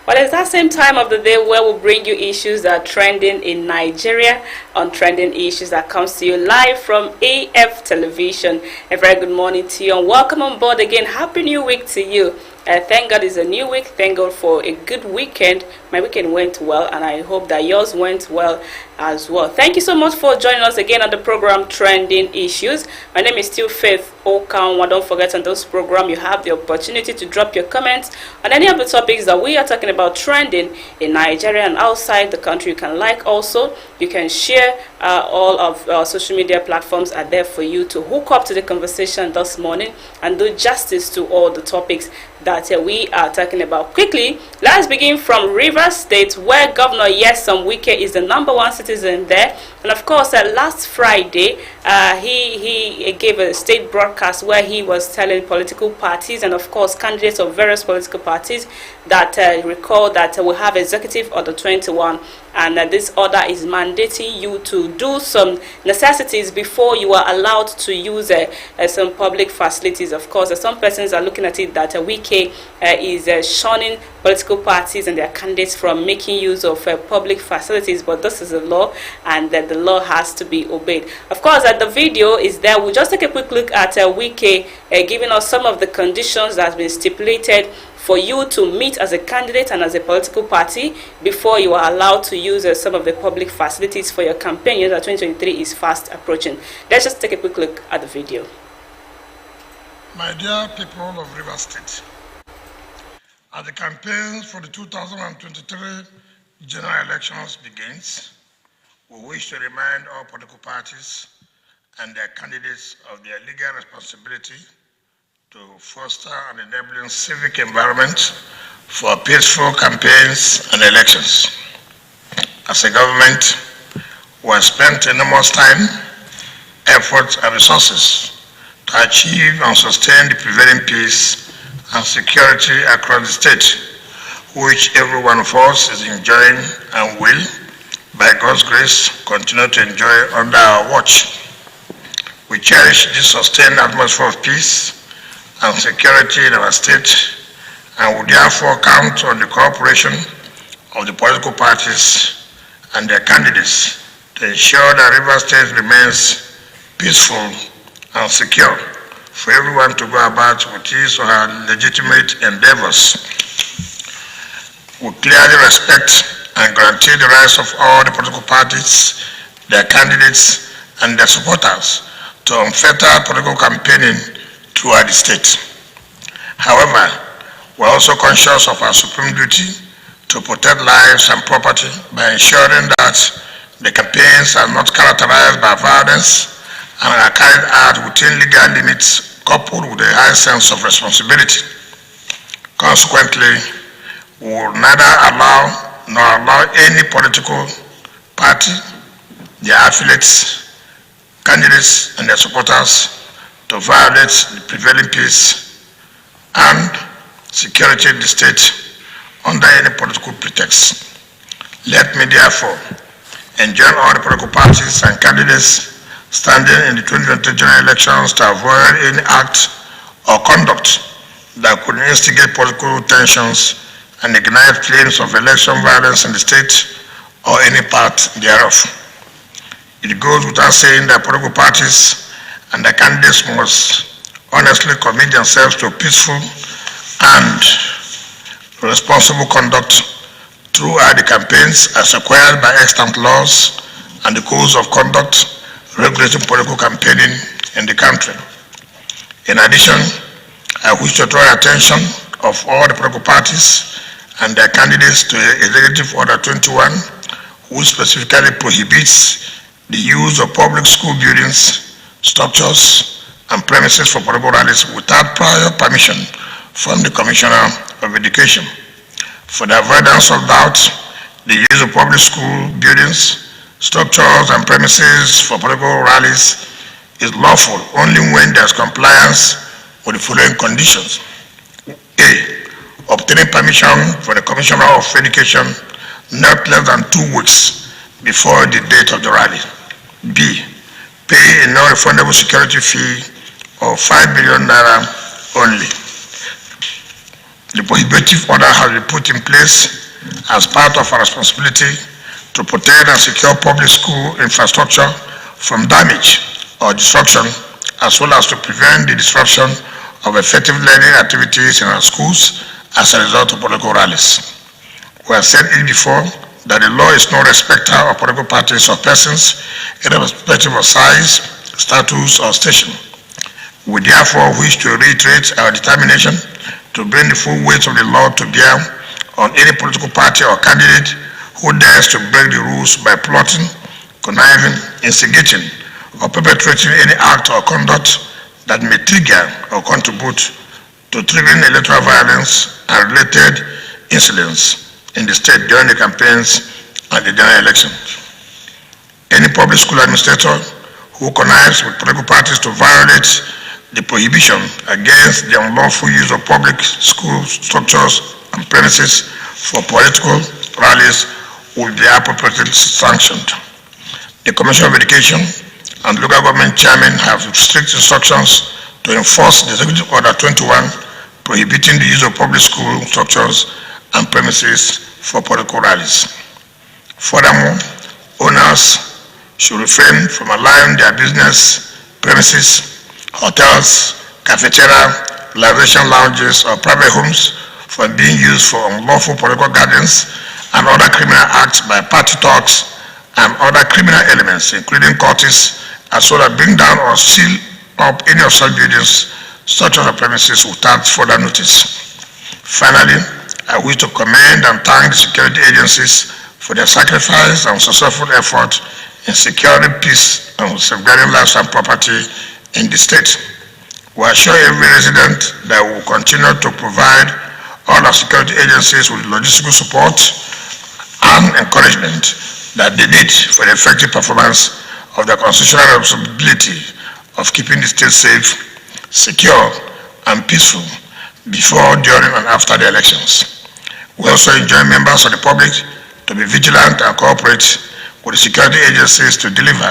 Well, it's that same time of the day where we'll bring you issues that are trending in Nigeria on Trending Issues that comes to you live from AF Television. A very good morning to you and welcome on board again. Happy New Week to you. Thank God it's a new week. Thank God for a good weekend. My weekend went well and I hope that yours went well as well. Thank you so much for joining us again on the program Trending Issues. My name is still Faith Okanwa. Don't forget, on this program you have the opportunity to drop your comments on any of the topics that we are talking about trending in Nigeria and outside the country. You can like, also you can share. All of our social media platforms are there for you to hook up to the conversation this morning and do justice to all the topics that we are talking about. Quickly, let's begin from Rivers State, where Governor Wike is the #1 citizen there. And of course, last Friday, he gave a state broadcast where he was telling political parties and of course candidates of various political parties that recall that we have Executive Order 21, and this order is mandating you to do some necessities before you are allowed to use some public facilities. Of course, some persons are looking at it that Wike is shunning political parties and their candidates from making use of public facilities, but this is a law and that the law has to be obeyed. Of course, the video is there. We'll just take a quick look at Wike giving us some of the conditions that have been stipulated for you to meet as a candidate and as a political party before you are allowed to use some of the public facilities for your campaign. You know that 2023 is fast approaching. Let's just take a quick look at the video. My dear people of Rivers State, as the campaign for the 2023 general elections begins, we wish to remind all political parties and their candidates of their legal responsibility to foster an enabling civic environment for peaceful campaigns and elections. As a government, we have spent enormous time, effort, and resources to achieve and sustain the prevailing peace and security across the state, which every one of us is enjoying and will, by God's grace, continue to enjoy under our watch. We cherish this sustained atmosphere of peace and security in our state, and we therefore count on the cooperation of the political parties and their candidates to ensure that Rivers State remains peaceful and secure for everyone to go about with his or her legitimate endeavors. We clearly respect and guarantee the rights of all the political parties, their candidates, and their supporters to unfettered political campaigning throughout the state. However, we are also conscious of our supreme duty to protect lives and property by ensuring that the campaigns are not characterized by violence and are carried out within legal limits, coupled with a high sense of responsibility. Consequently, we will neither allow nor allow any political party, their affiliates, candidates, and their supporters to violate the prevailing peace and security of the state under any political pretext. Let me therefore enjoin all the political parties and candidates standing in the 2020 general elections to avoid any act or conduct that could instigate political tensions and ignite flames of election violence in the state or any part thereof. It goes without saying that political parties and the candidates must honestly commit themselves to peaceful and responsible conduct throughout the campaigns as required by extant laws and the codes of conduct regulating political campaigning in the country. In addition, I wish to draw attention of all the political parties and their candidates to Executive Order 21, which specifically prohibits the use of public school buildings, structures, and premises for political rallies without prior permission from the Commissioner of Education. For the avoidance of doubt, the use of public school buildings, structures, and premises for political rallies is lawful only when there is compliance with the following conditions. A. Obtaining permission from the Commissioner of Education not less than 2 weeks before the date of the rally. B. Pay a non-refundable security fee of 5 billion naira only. The prohibitive order has been put in place as part of our responsibility to protect and secure public school infrastructure from damage or destruction, as well as to prevent the disruption of effective learning activities in our schools as a result of political rallies. We have said it before that the law is no respecter of political parties or persons, irrespective of size, status, or station. We therefore wish to reiterate our determination to bring the full weight of the law to bear on any political party or candidate who dares to break the rules by plotting, conniving, instigating, or perpetrating any act or conduct that may trigger or contribute to triggering electoral violence and related incidents in the state during the campaigns and the general elections. Any public school administrator who connives with political parties to violate the prohibition against the unlawful use of public school structures and premises for political rallies will be appropriately sanctioned. The Commission of Education and local government chairmen have strict instructions to enforce the Executive Order 21 prohibiting the use of public school structures and premises for political rallies. Furthermore, owners should refrain from allowing their business premises, hotels, cafeteria, relaxation lounges, or private homes from being used for unlawful political gatherings and other criminal acts by party talks and other criminal elements, including cultists, as well as bring down or seal up any of such buildings, structures, or premises without further notice. Finally, I wish to commend and thank the security agencies for their sacrifice and successful effort in securing peace and safeguarding lives and property in the state. We assure every resident that we will continue to provide all our security agencies with logistical support and encouragement that they need for the effective performance of their constitutional responsibility of keeping the state safe, secure, and peaceful before, during, and after the elections. We also enjoin members of the public to be vigilant and cooperate with the security agencies to deliver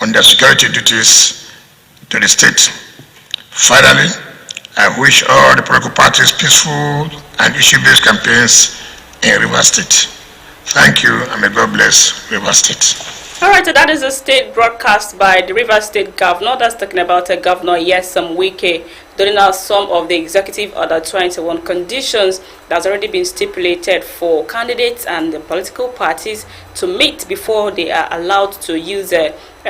on their security duties to the state. Finally, I wish all the political parties peaceful and issue-based campaigns in Rivers State. Thank you, and may God bless Rivers State. All right, so that is a state broadcast by the Rivers State Governor. That's talking about a governor, yes, Wike, doing out some of the Executive Order 21 conditions that's already been stipulated for candidates and the political parties to meet before they are allowed to use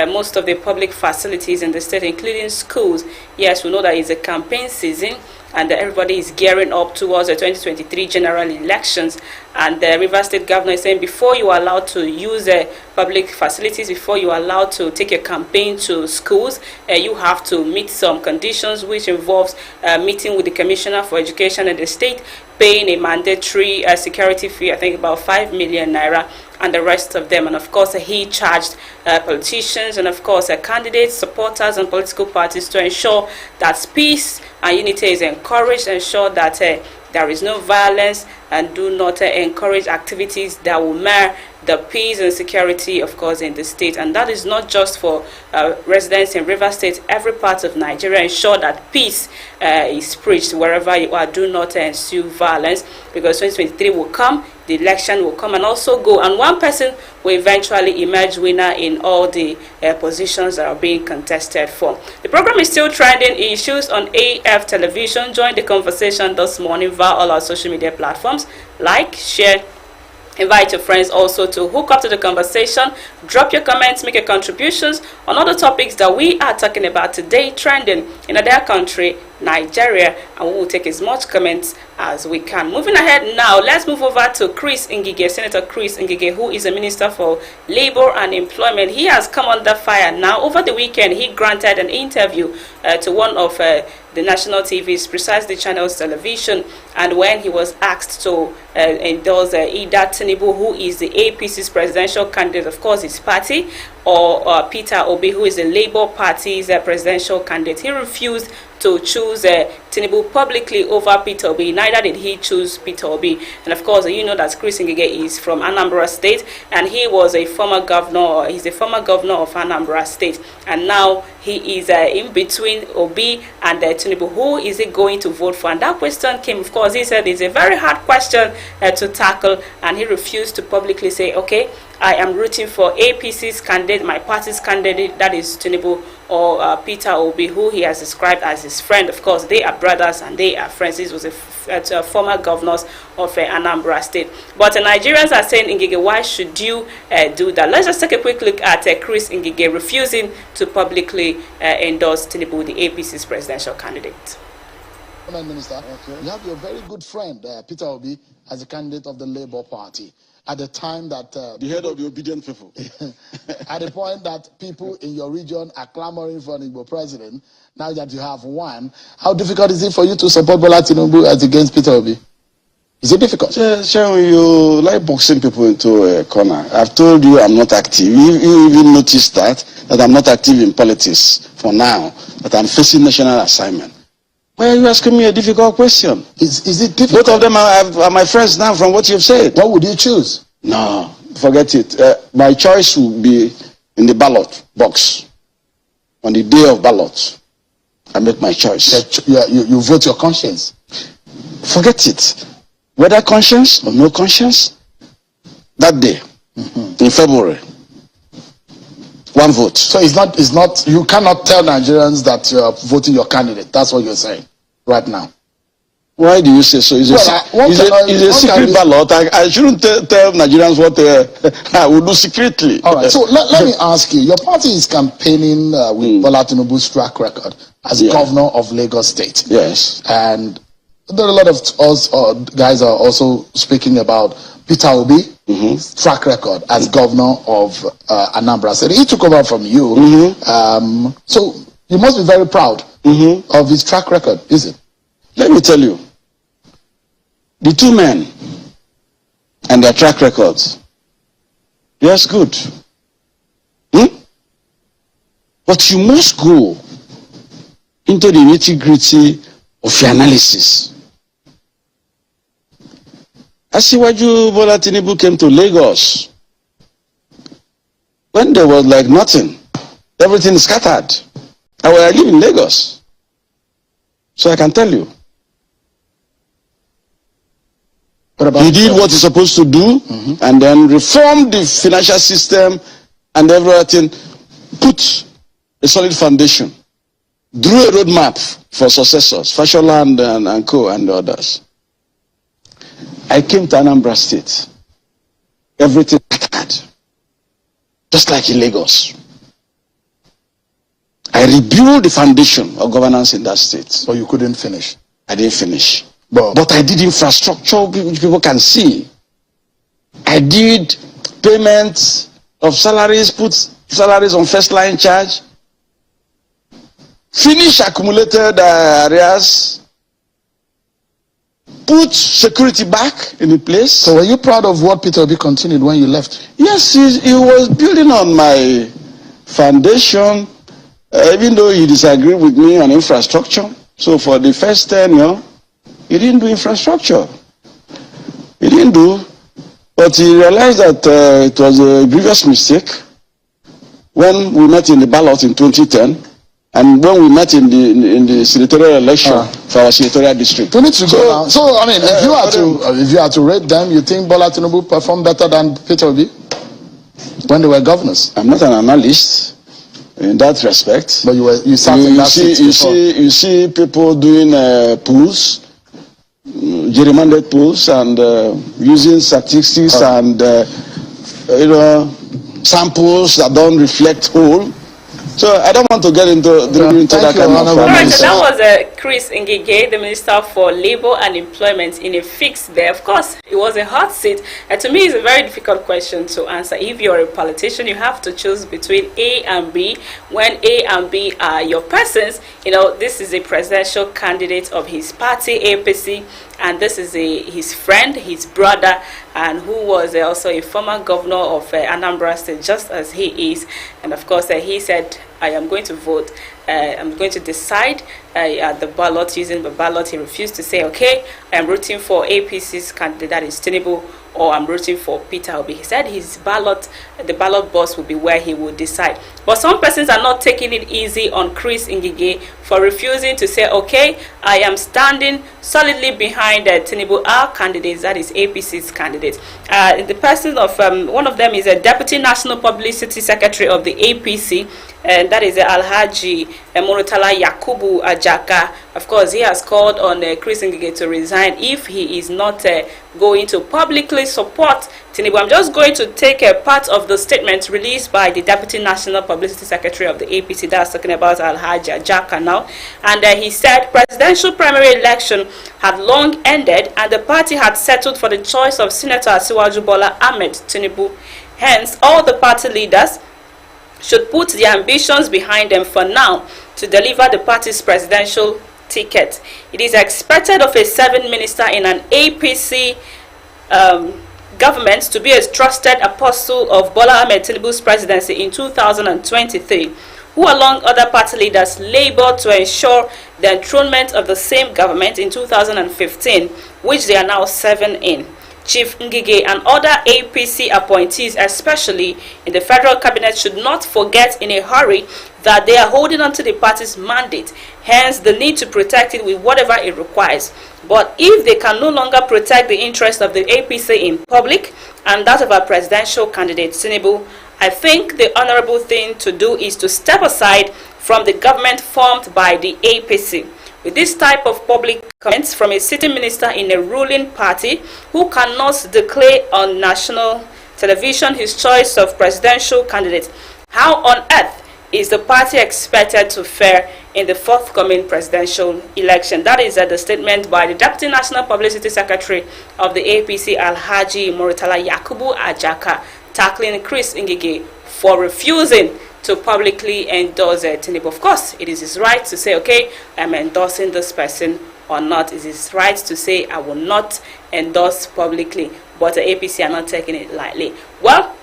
most of the public facilities in the state, including schools. Yes, we know that it's a campaign season and everybody is gearing up towards the 2023 general elections. And the Rivers State Governor is saying before you are allowed to use public facilities, before you are allowed to take a campaign to schools, you have to meet some conditions, which involves meeting with the Commissioner for Education in the state, paying a mandatory security fee, I think about 5 million naira, and the rest of them. And of course, he charged politicians and of course candidates, supporters, and political parties to ensure that peace and unity is encouraged, ensure that there is no violence, and do not encourage activities that will mar the peace and security, of course, in the state. And that is not just for residents in Rivers State, every part of Nigeria. Ensure that peace is preached wherever you are. Do not ensue violence, because 2023 will come, the election will come and also go, and one person will eventually emerge winner in all the positions that are being contested for. The program is still trending issues on AF Television. Join the conversation this morning via all our social media platforms. Like, share, Invite your friends also to hook up to the conversation. Drop your comments, make your contributions on other topics that we are talking about today, trending in their country, Nigeria, and we will take as much comments as we can. Moving ahead now, let's move over to Chris Ngige, Senator Chris Ngige, who is a Minister for Labor and Employment. He has come under fire now. Over the weekend, he granted an interview to one of the national TV's, precisely Channels Television, and when he was asked to endorse either Tinubu, who is the APC's presidential candidate, of course his party, or Peter Obi, who is the Labour Party's presidential candidate, he refused to choose Tinubu publicly over Peter Obi. Neither did he choose Peter Obi. And of course, you know that Chris Ngige is from Anambra State, and he was a former governor. He's the former governor of Anambra State, and now he is in between Obi and Tinubu. Who is he going to vote for? And that question came, of course, he said it's a very hard question to tackle, and he refused to publicly say, okay, I am rooting for APC's candidate, my party's candidate, that is Tinubu, or Peter Obi, who he has described as his friend. Of course, they are brothers and they are friends. This was a former governors of Anambra State. But Nigerians are saying, Ngige, why should you do that? Let's just take a quick look at Chris Ngige refusing to publicly endorse Tinubu, the APC's presidential candidate. Prime Minister, you have your very good friend, Peter Obi, as a candidate of the Labour Party. At the time that... the head of the obedient people. At the point that people in your region are clamoring for an Igbo president, now that you have one, how difficult is it for you to support Bola Tinubu as against Peter Obi? Is it difficult? Sharon, you like boxing people into a corner. I've told you I'm not active. You even noticed that I'm not active in politics for now, that I'm facing national assignment. Why are you asking me a difficult question? Is it difficult? Both of them are my friends now from what you've said. What would you choose? No, forget it. My choice will be in the ballot box. On the day of ballot, I make my choice. You vote your conscience. Forget it. Whether conscience or no conscience, that day, in February, one vote. So it's not, you cannot tell Nigerians that you're voting your candidate. That's what you're saying right now. Why do you say so? It's a secret ballot. I shouldn't tell Nigerians what I will do secretly. All right. So let me ask you. Your party is campaigning with Bola Tinubu's track record as governor of Lagos State. Yes. And there are a lot of us guys are also speaking about Peter Obi's track record as governor of Anambra State. He took over from you. So you must be very proud of his track record, is it? Let me tell you, the two men and their track records, yes, good. But you must go into the nitty-gritty of your analysis. Asiwaju Bola Tinubu came to Lagos when there was like nothing. Everything scattered. I live in Lagos, so I can tell you. He did what he's supposed to do, and then reformed the financial system and everything, put a solid foundation, drew a roadmap for successors, Fashola and Co. and others. I came to Anambra State. Everything scattered, just like in Lagos. I rebuilt the foundation of governance in that state. But you couldn't finish. I didn't finish. But I did infrastructure which people can see. I did payments of salaries, put salaries on first line charge, finish accumulated areas, put security back in the place. So were you proud of what Peter Obi continued when you left? Yes, he was building on my foundation, even though he disagreed with me on infrastructure. So for the first tenure, he didn't do infrastructure. He didn't do, but he realized that it was a grievous mistake when we met in the ballot in 2010 and when we met in the senatorial election for our senatorial district. We need to go now. So I mean, if you had to rate them, you think Bola Tinubu performed better than Peter Obi when they were governors? I'm not an analyst in that respect. But you sat in that seat before. You see people doing polls. gerrymandered polls and using statistics and samples that don't reflect whole. So I don't want to get into that kind of Alright, so that was Chris Ngige, the Minister for Labour and Employment, in a fix there. Of course, it was a hot seat. To me, it's a very difficult question to answer. If you're a politician, you have to choose between A and B. When A and B are your persons, this is a presidential candidate of his party, APC, and this is his friend, his brother, and who was also a former governor of Anambra State, just as he is. And of course, he said, I am going to vote. I'm going to decide at the ballot, using the ballot. He refused to say, okay, I am rooting for APC's candidate, that is Tinubu, or I'm rooting for Peter Obi. He said his ballot, the ballot box will be where he will decide. But some persons are not taking it easy on Chris Ngige for refusing to say, okay, I am standing solidly behind Tinubu, our candidate, that is APC's candidate. The person of one of them is a Deputy National Publicity Secretary of the APC, and that is Alhaji Murtala Yakubu Ajaka. Of course, he has called on Chris Ngige to resign if he is not going to publicly support Tinubu. I'm just going to take a part of the statement released by the Deputy National Publicity Secretary of the APC, that's talking about Alhaji Ajaka now. And he said presidential primary election had long ended and the party had settled for the choice of Senator Asiwaju Bola Ahmed Tinubu. Hence, all the party leaders should put their ambitions behind them for now to deliver the party's presidential ticket. It is expected of a serving minister in an APC government to be a trusted apostle of Bola Ahmed Tinubu's presidency in 2023, who along other party leaders labored to ensure the enthronement of the same government in 2015, which they are now serving in. Chief Ngige and other APC appointees, especially in the federal cabinet, should not forget in a hurry that they are holding on to the party's mandate, hence the need to protect it with whatever it requires. But if they can no longer protect the interest of the APC in public and that of our presidential candidate Tinubu, I think the honorable thing to do is to step aside from the government formed by the APC. With this type of public comments from a sitting minister in a ruling party who cannot declare on national television his choice of presidential candidate, how on earth is the party expected to fare in the forthcoming presidential election? That is the statement by the Deputy National Publicity Secretary of the APC, Alhaji Murtala Yakubu Ajaka, tackling Chris Ngige for refusing to publicly endorse Tinubu. Of course, it is his right to say, okay, I'm endorsing this person or not. It is his right to say, I will not endorse publicly. But the APC are not taking it lightly. Well,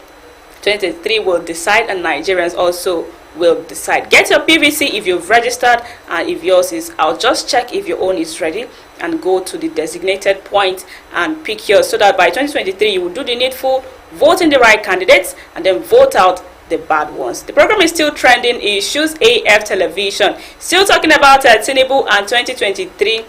2023 will decide and Nigerians also will decide. Get your PVC if you've registered and if yours is out. Just check if your own is ready and go to the designated point and pick yours so that by 2023 you will do the needful, vote in the right candidates and then vote out the bad ones. The program is still trending issues, AF Television. Still talking about Tinubu and 2023.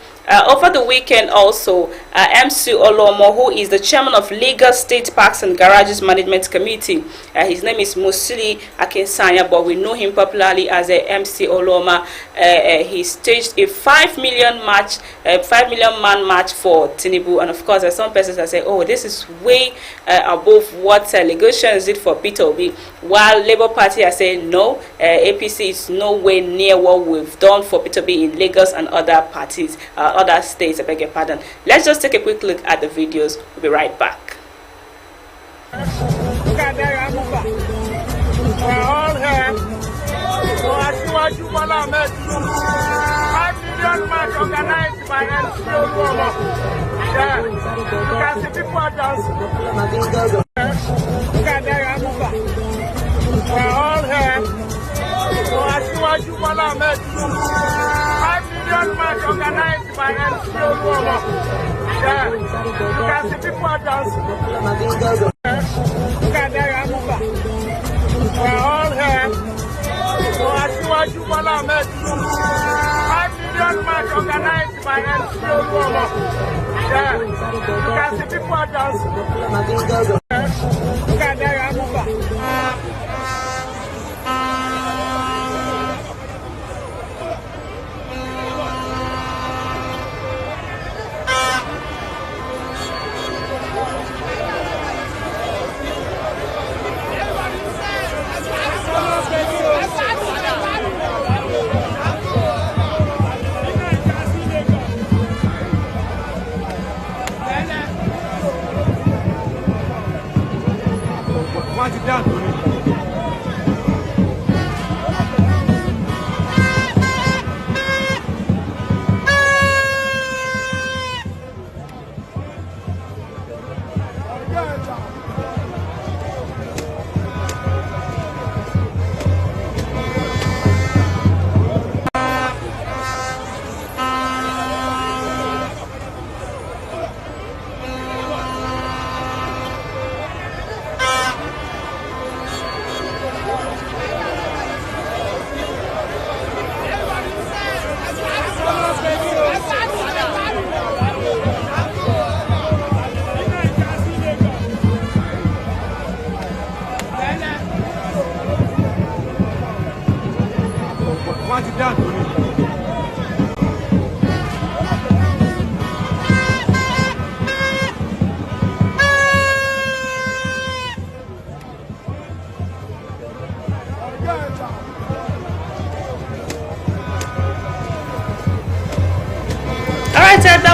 Over the weekend also, MC Oluomo, who is the chairman of Lagos State Parks and Garages Management Committee, his name is Musili Akinsanya, but we know him popularly as MC Oluomo. He staged a 5 million man march for Tinubu, and of course, there's some persons that say, oh, this is way above what negotiations did for Peter Obi, while Labour Party are saying no, APC is nowhere near what we've done for Peter Obi in Lagos and other parties. Other states, I beg your pardon. Let's just take a quick look at the videos. We'll be right back. We're all here. So Asiwaju Bola Ahmed Tinubu, 5 million march organized by MC Oluomo. Yeah, you can see people are dancing. We're all here. So Asiwaju Bola Ahmed Tinubu, 5 million march organized by MC Oluomo. Yeah, you can see people are dancing. We're all here. So Asiwaju Bola Ahmed Tinubu, 5 million march organized by MC Oluomo. Yeah, you can see people are dancing.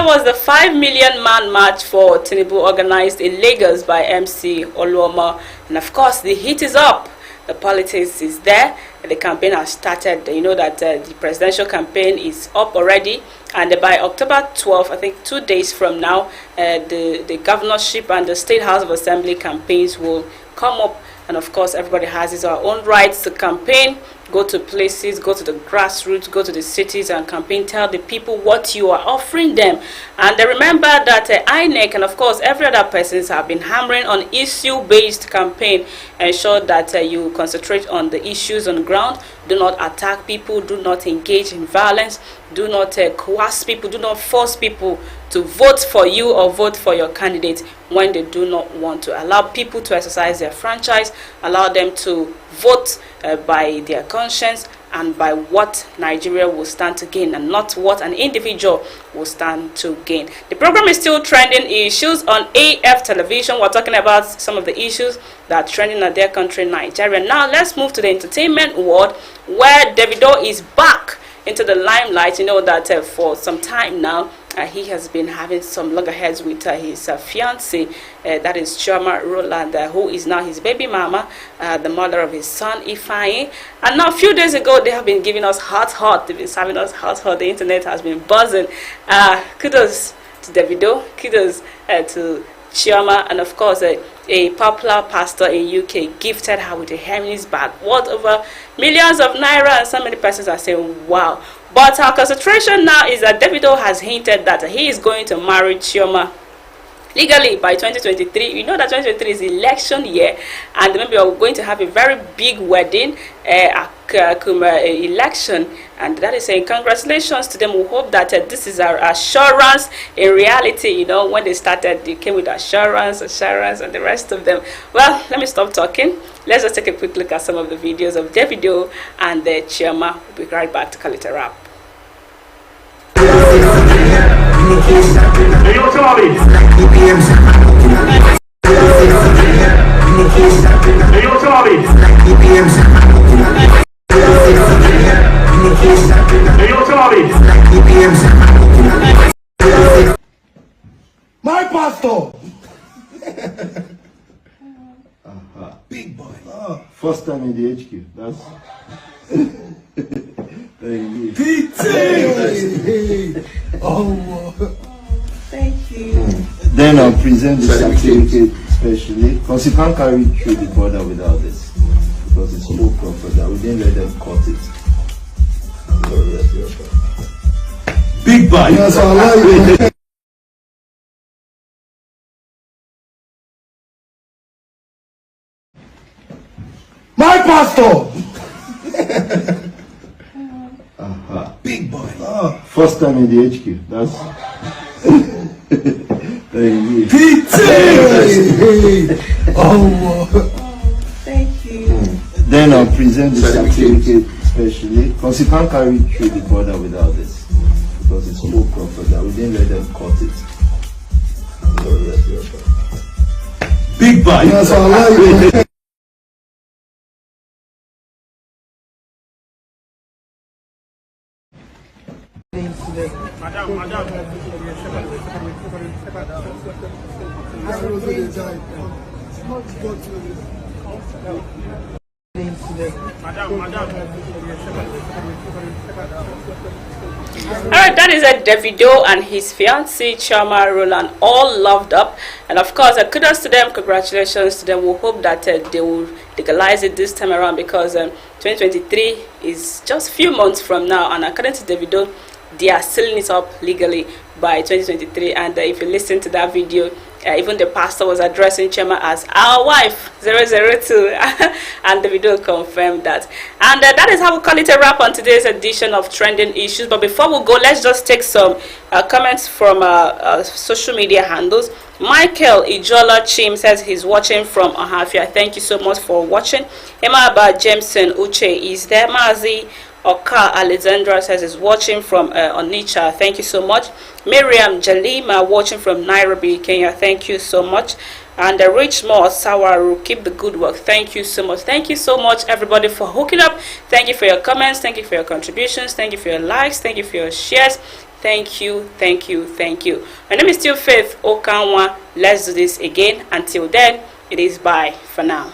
was the 5 million man march for Tinubu organized in Lagos by MC Oluomo. And of course, the heat is up. The politics is there. The campaign has started. You know that the presidential campaign is up already. And by October 12th, I think 2 days from now, the governorship and the State House of Assembly campaigns will come up. And of course, everybody has his own rights to campaign, go to places, go to the grassroots, go to the cities and campaign, tell the people what you are offering them. And remember that INEC and of course every other persons have been hammering on issue-based campaign. Ensure that you concentrate on the issues on the ground. Do not attack people, do not engage in violence, do not coerce people, do not force people to vote for you or vote for your candidate when they do not want to. Allow people to exercise their franchise, allow them to vote by their conscience and by what Nigeria will stand to gain and not what an individual will stand to gain. The program is still trending issues on AF television. We're talking about some of the issues that are trending in their country, Nigeria. Now let's move to the entertainment world where Davido is back into the limelight. You know that for some time now, he has been having some loggerheads with his fiancée, that is Chioma Rowland, who is now his baby mama, the mother of his son, Ifeanyi. And now a few days ago, they have been giving us hot. They've been serving us hot. The internet has been buzzing. Kudos to Davido, kudos to Chioma, and of course a popular pastor in UK gifted her with a Hermes bag worth over millions of naira, and so many persons are saying wow. But our concentration now is that Davido has hinted that he is going to marry Chioma legally by 2023. You know that 2023 is election year, and maybe we're going to have a very big wedding, election, and that is saying congratulations to them. We hope that this is our assurance in reality. You know, when they started, they came with assurance, and the rest of them. Well, let me stop talking. Let's just take a quick look at some of the videos of Davido and Chioma. We'll be right back to call it a wrap. Hey, yo, Charlie. Hey, yo, Charlie. Hey, yo, Charlie. My pastor. Big boy. First time in the HQ. That's thank you. Hey. Oh, Thank you. Then I'll present the certificate specially because you can't carry through the border without this because it's so proper that we didn't let them cut it. big boy. Yes, I like it. My pastor. Big boy. First time in the HQ. That's thank you. Hey. Oh. Thank you. Then I'll present the certificate specially because you can't carry through the border without this because it's so proper that we didn't let them cut it. Big boy. Yes, I like it. Alright, that is Davido and his fiancée Chioma Rowland, all loved up, and of course kudos to them, congratulations to them. We hope that they will legalize it this time around because 2023 is just a few months from now, and according to Davido, they are sealing it up legally by 2023. And if you listen to that video, even the pastor was addressing Chioma as our wife 002 and the video confirmed that. And that is how we call it a wrap on today's edition of Trending Issues. But before we go, let's just take some comments from social media handles. Michael Ijola Chim says he's watching from Ahafia. Thank you so much for watching. Emma Abba Jameson Uche is there. Mazi Oka Alexandra says is watching from Onitsha. Thank you so much. Miriam Jalima watching from Nairobi, Kenya. Thank you so much. And Richmore Sawaru, keep the good work. Thank you so much. Thank you so much, everybody, for hooking up. Thank you for your comments. Thank you for your contributions. Thank you for your likes. Thank you for your shares. Thank you, thank you, thank you. My name is still Faith Okanwa. Let's do this again. Until then, it is bye for now.